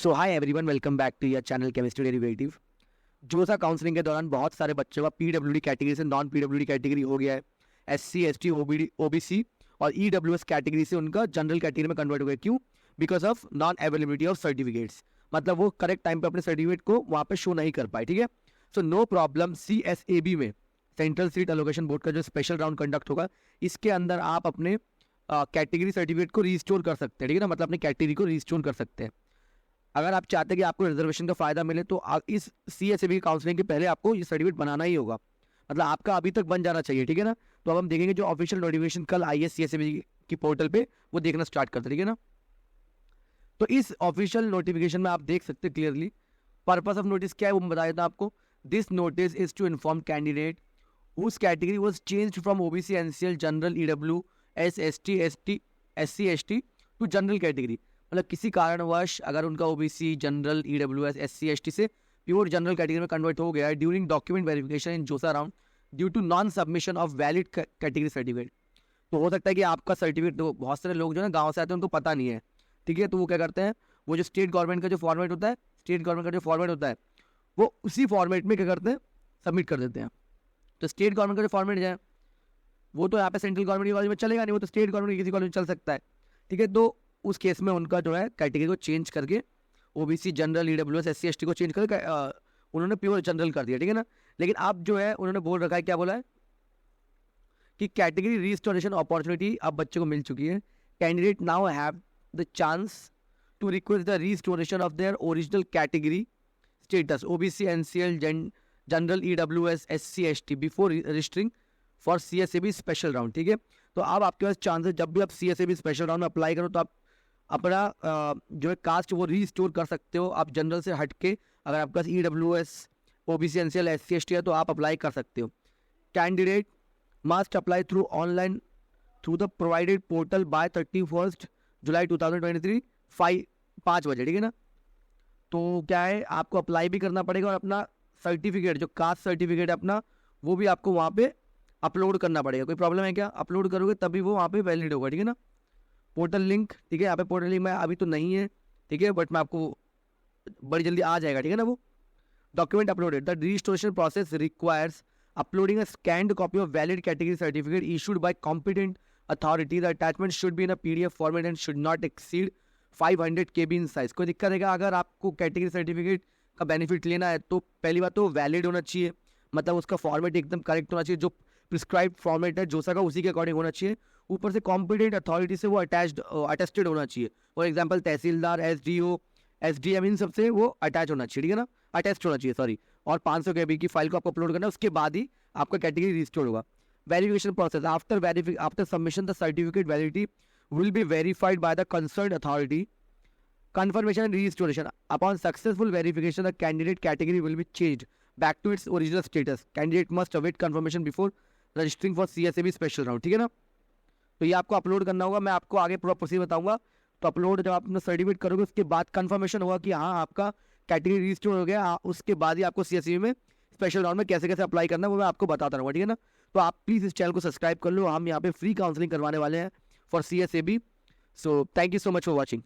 So hi everyone, welcome back to your channel chemistry derivative. JoSAA counselling के दौरान बहुत सारे बच्चों का पीडब्ल्यूडी कैटेगरी से नॉन पीडब्ल्यूडी कैटेगरी हो गया है। एससी, एसटी, ओबीसी और ईडब्ल्यूएस कैटेगरी से उनका जनरल कैटेगरी में कन्वर्ट हो गया। क्यों? Because of non availability of certificates. मतलब वो करेक्ट टाइम पे अपने सर्टिफिकेट को वहाँ पे शो नहीं कर पाए। ठीक है, सो नो प्रॉब्लम। CSAB में सेंट्रल सीट एलोकेशन बोर्ड का जो स्पेशल राउंड कंडक्ट होगा, इसके अंदर आप अपने कैटेगरी सर्टिफिकेट को रिस्टोर कर सकते हैं। ठीक है ना, मतलब अपनी कैटेगरी को रिस्टोर कर सकते हैं। अगर आप चाहते हैं कि आपको रिजर्वेशन का फायदा मिले तो इस CSAB काउंसलिंग के पहले आपको ये सर्टिफिकेट बनाना ही होगा। मतलब आपका अभी तक बन जाना चाहिए। ठीक है ना, तो अब हम देखेंगे जो ऑफिशियल नोटिफिकेशन कल आई है CSAB की पोर्टल पे, वो देखना स्टार्ट करते। ठीक है ना, तो इस ऑफिशियल नोटिफिकेशन में आप देख सकते हैं क्लियरली पर्पस ऑफ नोटिस क्या है, वो मैं बता देता हूं आपको। This notice is to inform candidate whose category was changed from OBC, NCL, general, EW, SST, SC, ST to general category. मतलब किसी कारणवश अगर उनका OBC, general, EWS, SC, ST से प्योर जनरल कैटेगरी में कन्वर्ट हो गया है during document verification in JoSAA round due to non submission of valid category certificate. तो हो सकता है कि आपका सर्टिफिकेट, तो बहुत सारे लोग जो है गाँव से आते हैं उनको पता नहीं है। ठीक है, तो वो क्या करते हैं, वो जो स्टेट गवर्नमेंट का जो फॉर्मेट होता है, वो उसी फॉर्मेट में क्या करते हैं, सबमिट कर देते हैं। तो स्टेट गवर्नमेंट का जो फॉर्मेट है वो तो यहाँ पे सेंट्रल गवर्नमेंट की कॉलेज में चलेगा नहीं, वो तो स्टेट गवर्नमेंट की किसी कॉलेज में चल सकता है। ठीक है, तो उस केस में उनका जो है कैटेगरी को चेंज करके OBC, general, EWS, SC, ST को चेंज करके उन्होंने प्योर जनरल कर दिया। ठीक है ना, लेकिन अब जो है उन्होंने बोल रखा है, क्या बोला है कि कैटेगरी रिस्टोरेशन अपॉर्चुनिटी अब बच्चे को मिल चुकी है। Candidate now have the chance to request the restoration of their original category status OBC, NCL, general, EWS, SC, ST before registering for CSAB special round. ठीक है, तो अब आपके पास चांस है, जब भी आप CSAB स्पेशल राउंड में अप्लाई करो तो आप अपना जो है कास्ट वो रीस्टोर कर सकते हो। आप जनरल से हट के अगर आपके पास EWS, OBC, NCL, SC, ST है तो आप अप्लाई कर सकते हो। Candidate must apply through online through the provided portal bye 31 जुलाई 2023 5 बजे। ठीक है ना, तो क्या है, आपको अप्लाई भी करना पड़ेगा और अपना सर्टिफिकेट, जो कास्ट सर्टिफिकेट है अपना, वो भी आपको वहाँ पे अपलोड करना पड़ेगा। कोई प्रॉब्लम है क्या? अपलोड करोगे तभी वो वहाँ पे वैलिड होगा। ठीक है ना, पोर्टल लिंक, ठीक है, यहाँ पे पोर्टल लिंक में अभी तो नहीं है। ठीक है, बट मैं आपको बड़ी जल्दी आ जाएगा। ठीक है ना, वो document uploaded the registration process requires uploading a scanned copy of valid category certificate issued by competent authority. The attachment should be in a PDF format and should not exceed 500 KB in size. कोई दिक्कत है क्या? अगर आपको category certificate का benefit लेना है तो पहली बात तो वैलिड होना चाहिए, मतलब उसका फॉर्मेट एकदम करेक्ट होना चाहिए, जो प्रिस्क्राइब्ड फॉर्मेट है जोसा का उसी के अकॉर्डिंग होना चाहिए। ऊपर से कॉम्पिटेंट अथॉरिटी से वो अटेस्टेड होना चाहिए। For example tehsildar, SDO, SDM, इन सबसे वो अटैच होना चाहिए। ठीक है ना, अटैच होना चाहिए, सॉरी। और 500 KB की फाइल को आपको अपलोड करना है, उसके बाद ही आपका कैटेगरी रिस्टोर होगा। Verification process after submission the certificate validity will be verified by the concerned authority. Confirmation and restoration. Upon successful verification, the candidate category will be changed back to its original status. Candidate must await confirmation before registering for CSAB special round. ठीक है ना, तो ये आपको upload करना होगा। मैं आपको आगे पूरा प्रोसीजर बताऊंगा। तो अपलोड जब आप अपना सर्टिफिकेट करोगे उसके बाद कंफर्मेशन होगा कि हाँ आपका कैटेगरी रिस्टोर हो गया, उसके बाद ही आपको CSAB में स्पेशल राउंड में कैसे कैसे अप्लाई करना है वो मैं आपको बताता रहूँगा। ठीक है ना, तो आप प्लीज़ इस चैनल को सब्सक्राइब कर लो। हम यहाँ पे फ्री काउंसलिंग करवाने वाले हैं for CSAB. So thank you so much for watching.